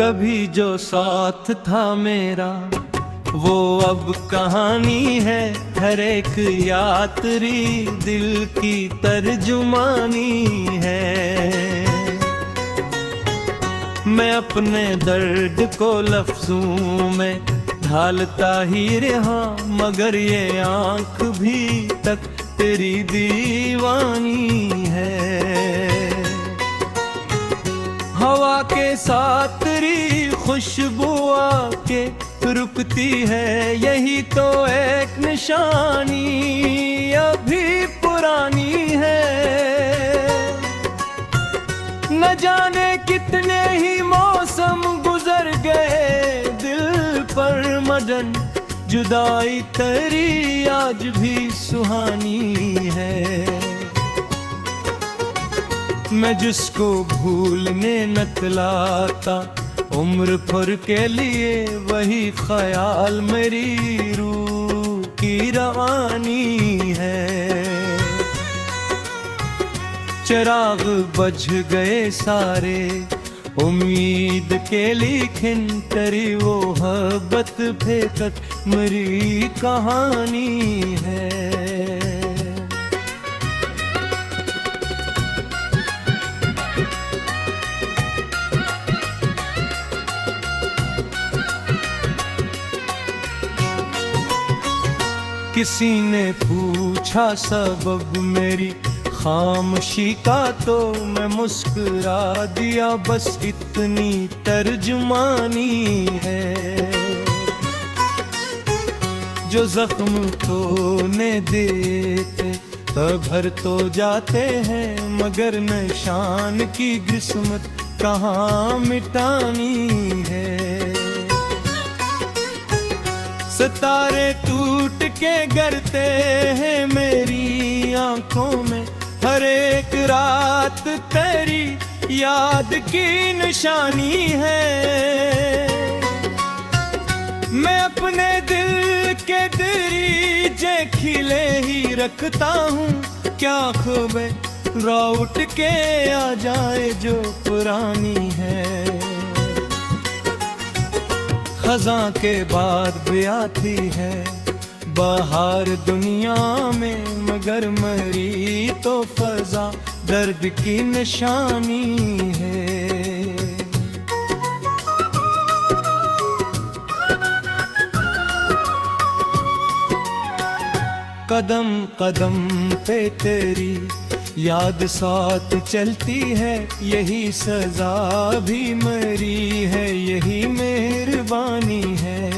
कभी जो साथ था मेरा वो अब कहानी है, हर एक यात्री दिल की तर्जुमानी है। मैं अपने दर्द को लफ्जों में ढालता ही रहा, मगर ये आँख भी तक तेरी दीवानी है। हवा के साथ तेरी खुशबू आके रुकती है, यही तो एक निशानी अभी पुरानी है। न जाने कितने ही मौसम गुजर गए दिल पर मदन, जुदाई तेरी आज भी सुहानी है। मैं जिसको भूलने न तलाता उम्र भर के लिए, वही ख्याल मेरी रूह की रवानी है। चिराग बज गए सारे उम्मीद के, लेकिन तेरी वो मोहब्बत फेंकत मेरी कहानी है। किसी ने पूछा सबब मेरी खामोशी का, तो मैं मुस्कुरा दिया, बस इतनी तर्जुमानी है। जो जख्म तोने देते तब भर तो जाते हैं, मगर निशान की किस्मत कहाँ मिटानी है। सितारे टूट के गिरते हैं मेरी आंखों में, हर एक रात तेरी याद की निशानी है। मैं अपने दिल के दरीचे खिले ही रखता हूँ, क्या खबर लौट के आ जाए जो पुरानी है। खज़ां के बाद भी आती है बहार दुनिया में, मगर मरी तो फजा दर्द की निशानी है। कदम कदम पे तेरी याद साथ चलती है, यही सजा भी मरी है, यही मेहरबानी है।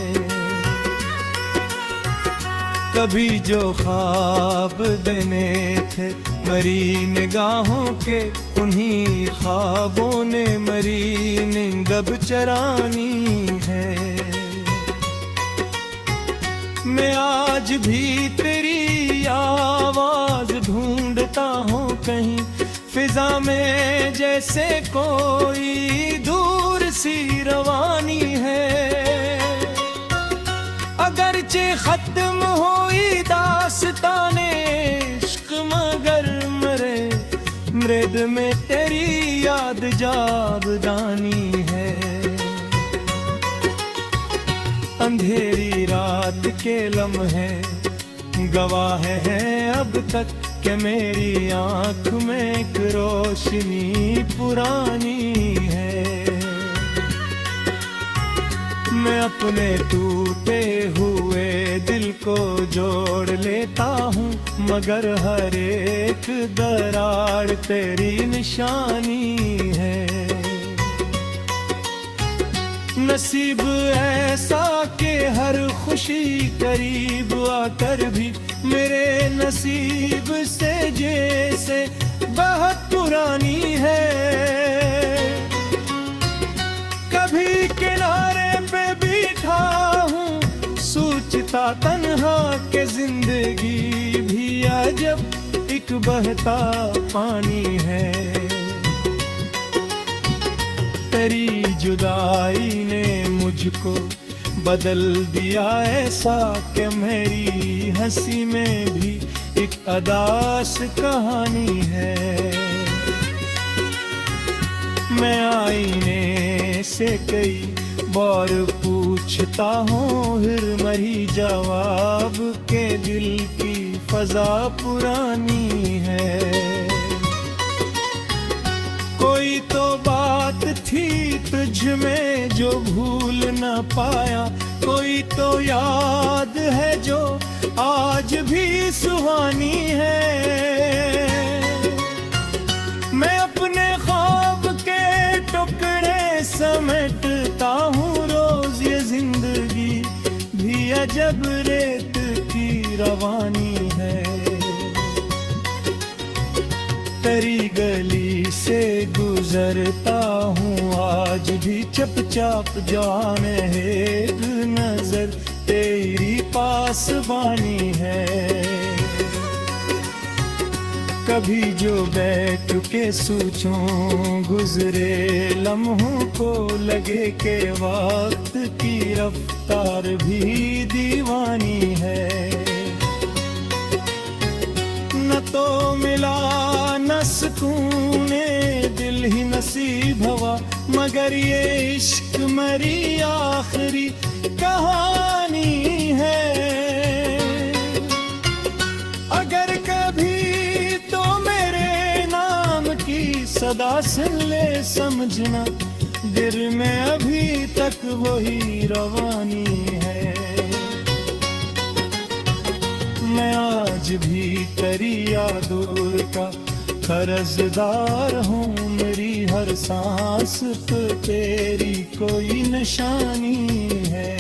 कभी जो ख्वाब देने थे मरी निगाहों के, उन्हीं ख्वाबों ने मरी नींद अब चरानी है। मैं आज भी तेरी आवाज ढूंढता हूँ कहीं फिजा में, जैसे कोई दूर सी रवानी है। अगरचे खत्म हुई दास्ताने इश्क, मगर मरे मृद में तेरी याद जागदानी है। अंधेरी रात के लम्हे गवाह है अब तक, कि मेरी आँख में एक रोशनी पुरानी है। मैं अपने टूटे हुए दिल को जोड़ लेता हूँ, मगर हर एक दरार तेरी निशानी है। नसीब ऐसा कि हर खुशी करीब आकर भी मेरे नसीब से जैसे बहुत पुरानी है। कभी किनारे पे बैठा हूँ सोचता तन्हा के जिंदगी भी अजब एक बहता पानी है। तेरी जुदाई ने मुझको बदल दिया ऐसा, कि मेरी हंसी में भी एक अदास कहानी है। मैं आईने से कई बार पूछता हूँ, फिर मरी जवाब के दिल की फजा पुरानी है। कोई तो बात थी तुझ में जो भूल न पाया, कोई तो याद है जो आज भी सुहानी है। मैं अपने ख्वाब के टुकड़े समेटता हूँ रोज, ये जिंदगी भी अजब रेत की रवानी है। तेरी गली से गुजरता हूँ आज भी चुपचाप, जाने एक नजर तेरी पासबानी है। कभी जो बैठ के सोचूं गुजरे लम्हों को, लगे के वक्त की रफ्तार भी दीवानी है। न तो मिला न सुकूने दिल ही नसीब हुआ, मगर ये इश्क मरी आखिरी कहानी है। अगर कभी तो मेरे नाम की सदा सुन ले, समझना दिल में अभी तक वही रवानी है। मैं आज भी तेरी यादों का कर्जदार हूँ, मेरी हर सांस पे तेरी कोई निशानी है।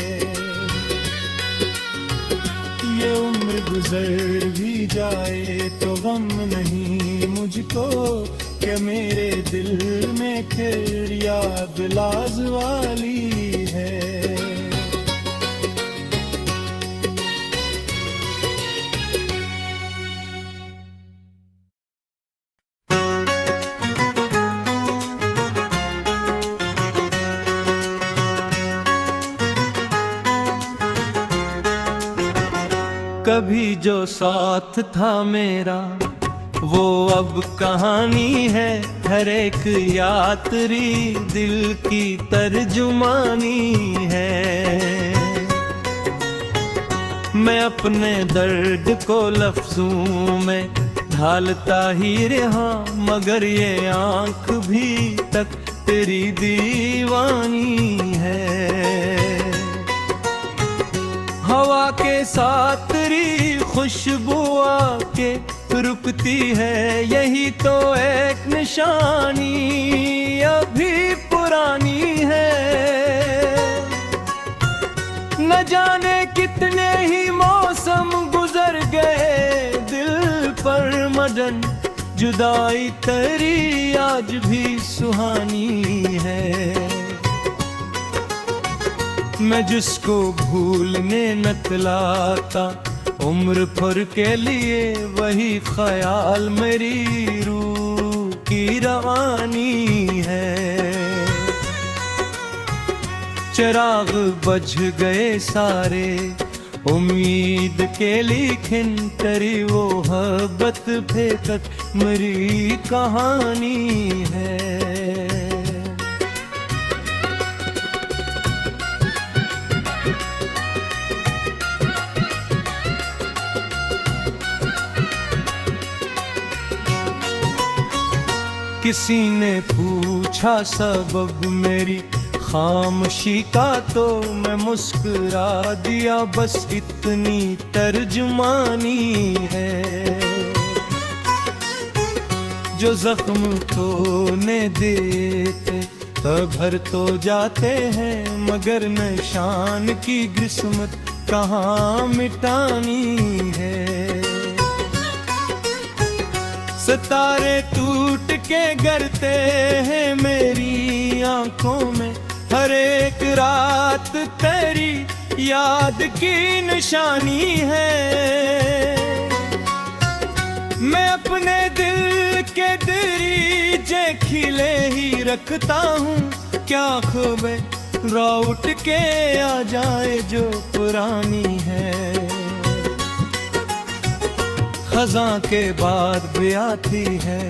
ये उम्र गुजर भी जाए तो गम नहीं मुझको, कि मेरे दिल में फिर याद लाज वाली है। कभी जो साथ था मेरा वो अब कहानी है, हर एक यात्री दिल की तर्जुमानी है। मैं अपने दर्द को लफ्जों में ढालता ही रहा, मगर ये आंख भी तक तेरी दीवानी है। हवा के साथ तेरी खुशबू आके रुकती है, यही तो एक निशानी अभी पुरानी है। न जाने कितने ही मौसम गुजर गए दिल पर मदन, जुदाई तेरी आज भी सुहानी है। मैं जिसको भूलने न तलाता उम्र भर के लिए, वही ख्याल मेरी रूह की रवानी है। चिराग बुझ गए सारे उम्मीद के, लेकिन तेरी वो मोहब्बत फेकत मेरी कहानी है। किसी ने पूछा सबब मेरी खामोशी का, तो मैं मुस्कुरा दिया, बस इतनी तर्जुमानी है। जो जख्म तोड़ने देते भर तो जाते हैं, मगर निशान की किस्मत कहाँ मिटानी है। सितारे टूट के गिरते हैं मेरी आंखों में, हर एक रात तेरी याद की निशानी है। मैं अपने दिल के दरीचे खिले ही रखता हूँ, क्या खबर लौट के आ जाए जो पुरानी है। खज़ां के बाद भी आती है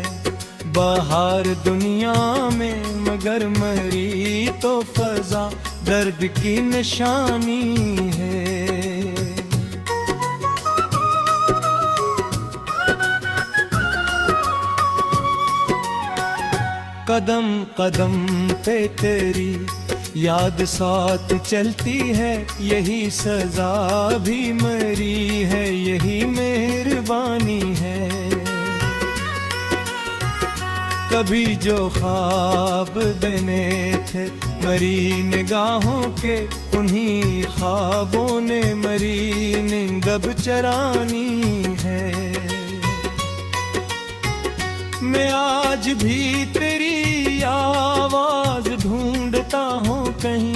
बाहर दुनिया में मगर मरी तो फजा दर्द की निशानी है। कदम कदम पे तेरी याद साथ चलती है, यही सजा भी मरी है, यही मेहरबानी है। कभी जो ख्वाब बने थे मरी निगाहों के, उन्हीं ख्वाबों ने मरी नींद अब चरानी है। मैं आज भी तेरी आवाज ढूंढता हूँ कहीं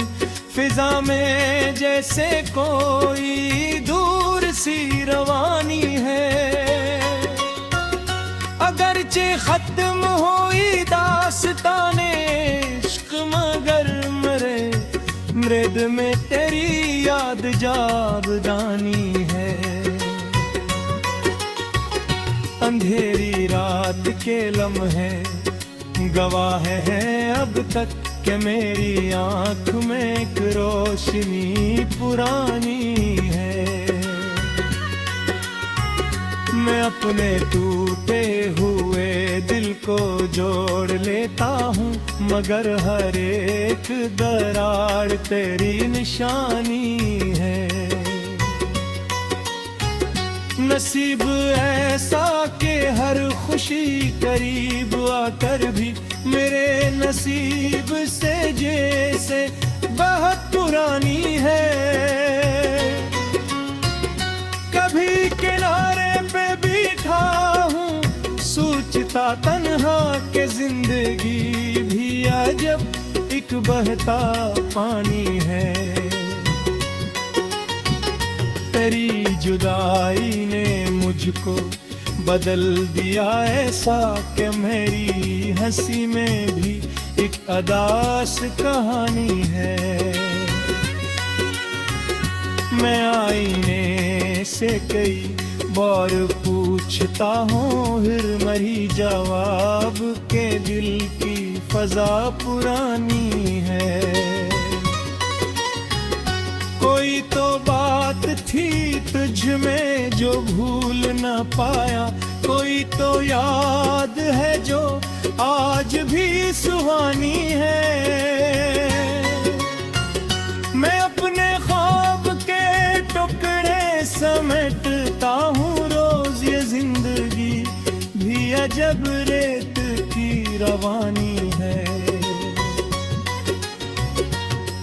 फिजा में, जैसे कोई दूर सी रवानी है। अगरचे खत्म हुई दास्ताने इश्क मगर मरे मृद में तेरी याद जागदानी है। अंधेरी रात के लम्हे गवाह है अब तक कि मेरी आँख में एक रोशनी पुरानी है। मैं अपने टूटे हुए दिल को जोड़ लेता हूँ, मगर हर एक दरार तेरी निशानी है। नसीब ऐसा कि हर खुशी करीब आकर भी मेरे नसीब से जैसे बहुत पुरानी है। कभी किनारे पे बैठा हूँ सोचता तन्हा के जिंदगी भी अजब एक बहता पानी है। तेरी जुदाई ने मुझको बदल दिया ऐसा कि मेरी हंसी में भी एक अदास कहानी है। मैं आईने से कई बार पूछता हूँ फिर मरी जवाब के दिल की फजा पुरानी है। कोई तो बात थी तुझ में जो भूल न पाया, कोई तो याद है जो आज भी सुहानी है। मैं अपने ख्वाब के टुकड़े समेटता हूँ रोज, ये जिंदगी भी अजब रेत की रवानी है।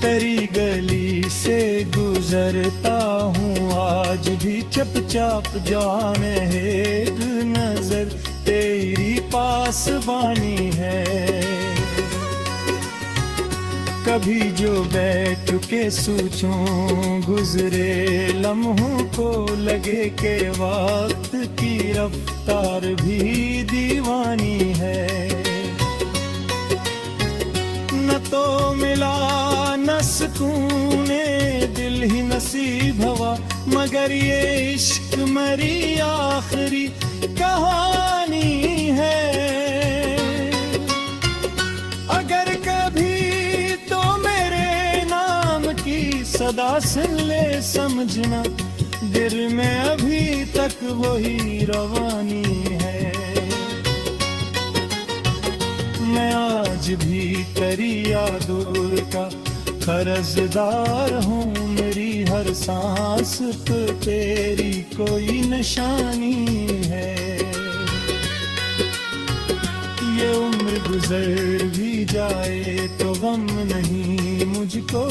तेरी गली से गुजरता हूँ आज भी चुपचाप, जाने एक नजर तेरी पासबानी है। कभी जो बैठ के सोचूं गुजरे लम्हों को, लगे के वक्त की रफ्तार भी दीवानी है। न तो मिला न सुकूने दिल ही नसीब हवा, मगर ये इश्क मरी आखिरी कहानी है। अगर कभी तो मेरे नाम की सदा सुन ले समझना, दिल में अभी तक वही रवानी है। मैं आज भी तेरी यादों का कर्जदार हूँ, मेरी हर सांस पे तेरी कोई निशानी है। ये उम्र गुजर भी जाए तो गम नहीं मुझको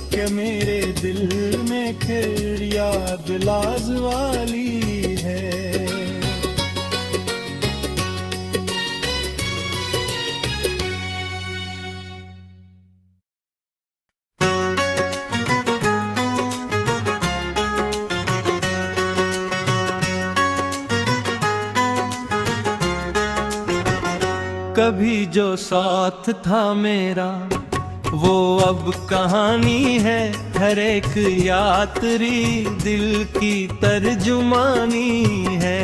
कि मेरे दिल में फिर याद लाज वाली है। कभी जो साथ था मेरा वो अब कहानी है, हर एक यात्री दिल की तर्जुमानी है।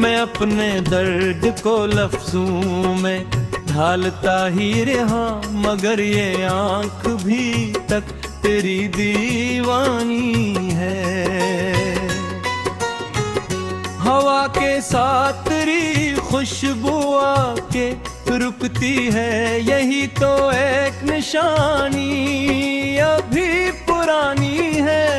मैं अपने दर्द को लफ्जों में ढालता ही रहा, मगर ये आंख भी तक तेरी दीवानी है। हवा के साथ तेरी खुशबू आके रुकती है, यही तो एक निशानी अभी पुरानी है।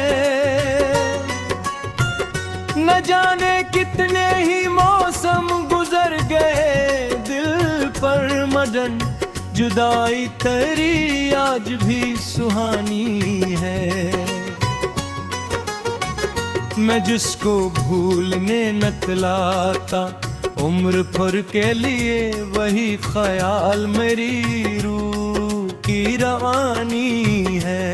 न जाने कितने ही मौसम गुजर गए दिल पर मदन, जुदाई तेरी आज भी सुहानी है। मैं जिसको भूलने न तलाता उम्र भर के लिए, वही ख्याल मेरी रूह की रवानी है।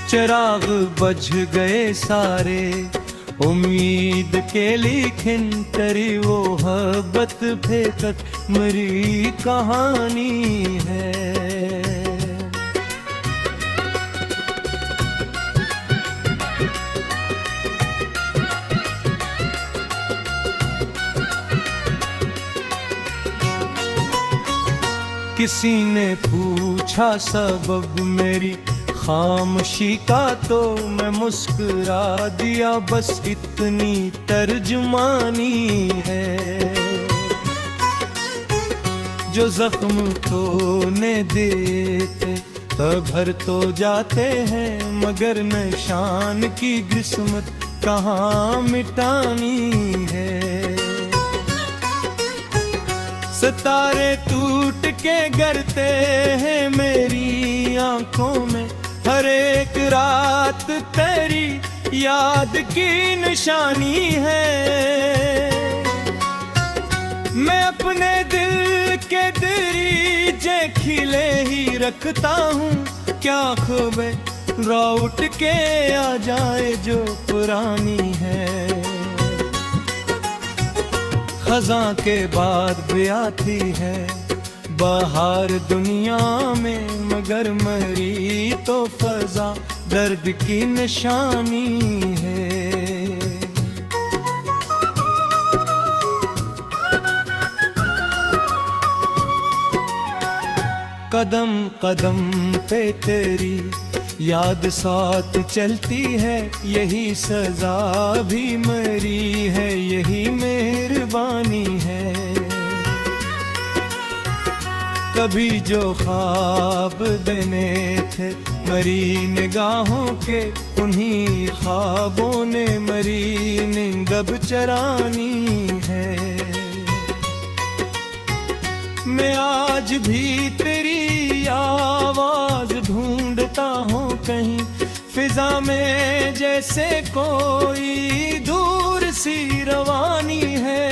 चिराग बज गए सारे उम्मीद के, लेकिन तेरी वो मोहब्बत फेंकत मेरी कहानी है। किसी ने पूछा सबब मेरी खामोशी का, तो मैं मुस्कुरा दिया, बस इतनी तर्जुमानी है। जो जख्म तोने देते तो भर तो जाते हैं, मगर निशान की किस्मत कहाँ मिटानी है। सितारे टूट के गिरते हैं मेरी आंखों में, हर एक रात तेरी याद की निशानी है। मैं अपने दिल के दरीचे खिले ही रखता हूँ, क्या खबर लौट के आ जाए जो पुरानी है। खज़ां के बाद भी आती है बहार दुनिया में, मगर मरी तो फजा दर्द की निशानी है। कदम कदम पे तेरी याद साथ चलती है, यही सजा भी मरी है, यही मेहरबानी है। कभी जो ख्वाब देने थे मरी निगाहों के, उन्हीं ख्वाबों ने मरी नींद अब चरानी है। मैं आज भी तेरी आवाज ढूंढता हूँ कहीं फिजा में, जैसे कोई दूर सी रवानी है।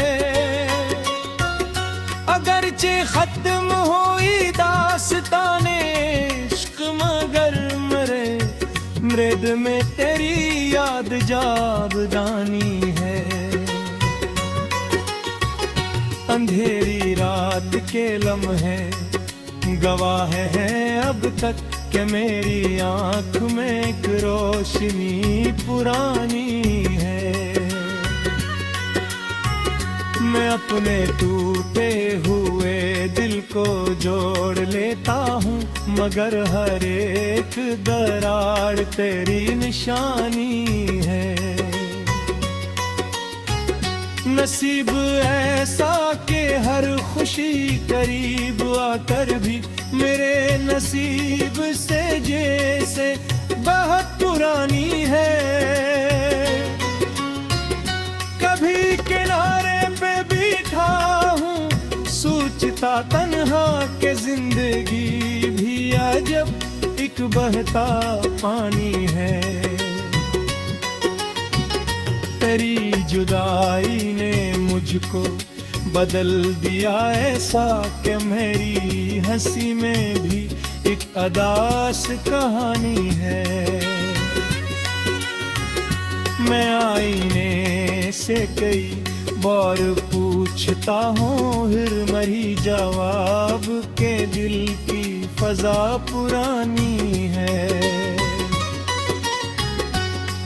अगरचे खत्म हुई दास्ताने इश्क, मगर मेरे मृद में तेरी याद जागदानी है। अंधेरी रात के लम्हे गवाह है अब तक, कि मेरी आंख में एक रोशनी पुरानी है। मैं अपने टूटे हुए दिल को जोड़ लेता हूँ, मगर हर एक दरार तेरी निशानी है। नसीब ऐसा कि हर खुशी करीब आकर भी मेरे नसीब से जैसे बहुत पुरानी है। कभी किनारे पे बैठा हूँ सोचता तन्हा के जिंदगी भी अजब एक बहता पानी है। तेरी जुदाई ने मुझको बदल दिया ऐसा, कि मेरी हंसी में भी एक अदास कहानी है। मैं आईने से कई बार पूछता हूँ, फिर मरी जवाब के दिल की फजा पुरानी है।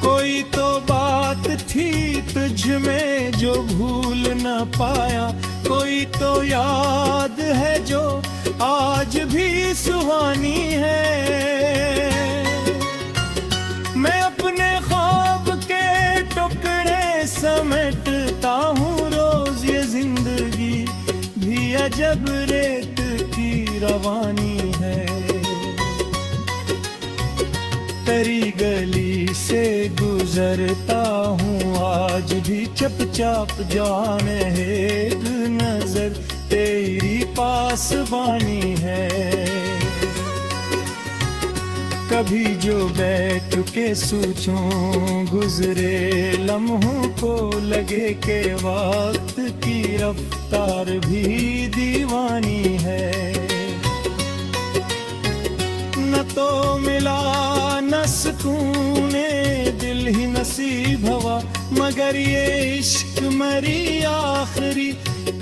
कोई तो बात थी तुझ न पाया। कोई तो याद है जो आज भी सुहानी है। मैं अपने ख्वाब के टुकड़े समेटता हूँ रोज, ये जिंदगी भी अजब रेत की रवानी है। तेरी गली से गुजरता हूँ आज भी चुपचाप, जाने एक नजर तेरी पासबानी है। कभी जो बैठ के सोचूं गुजरे लम्हों को, लगे के वक्त की रफ्तार भी दीवानी है। न तो मिला न सुकूने दिल ही नसीब हुआ, मगर ये इश्क मरी आखिरी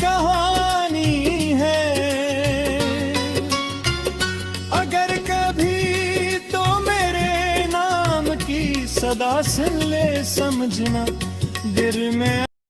कहानी है। अगर कभी तो मेरे नाम की सदा सुन ले, समझना दिल में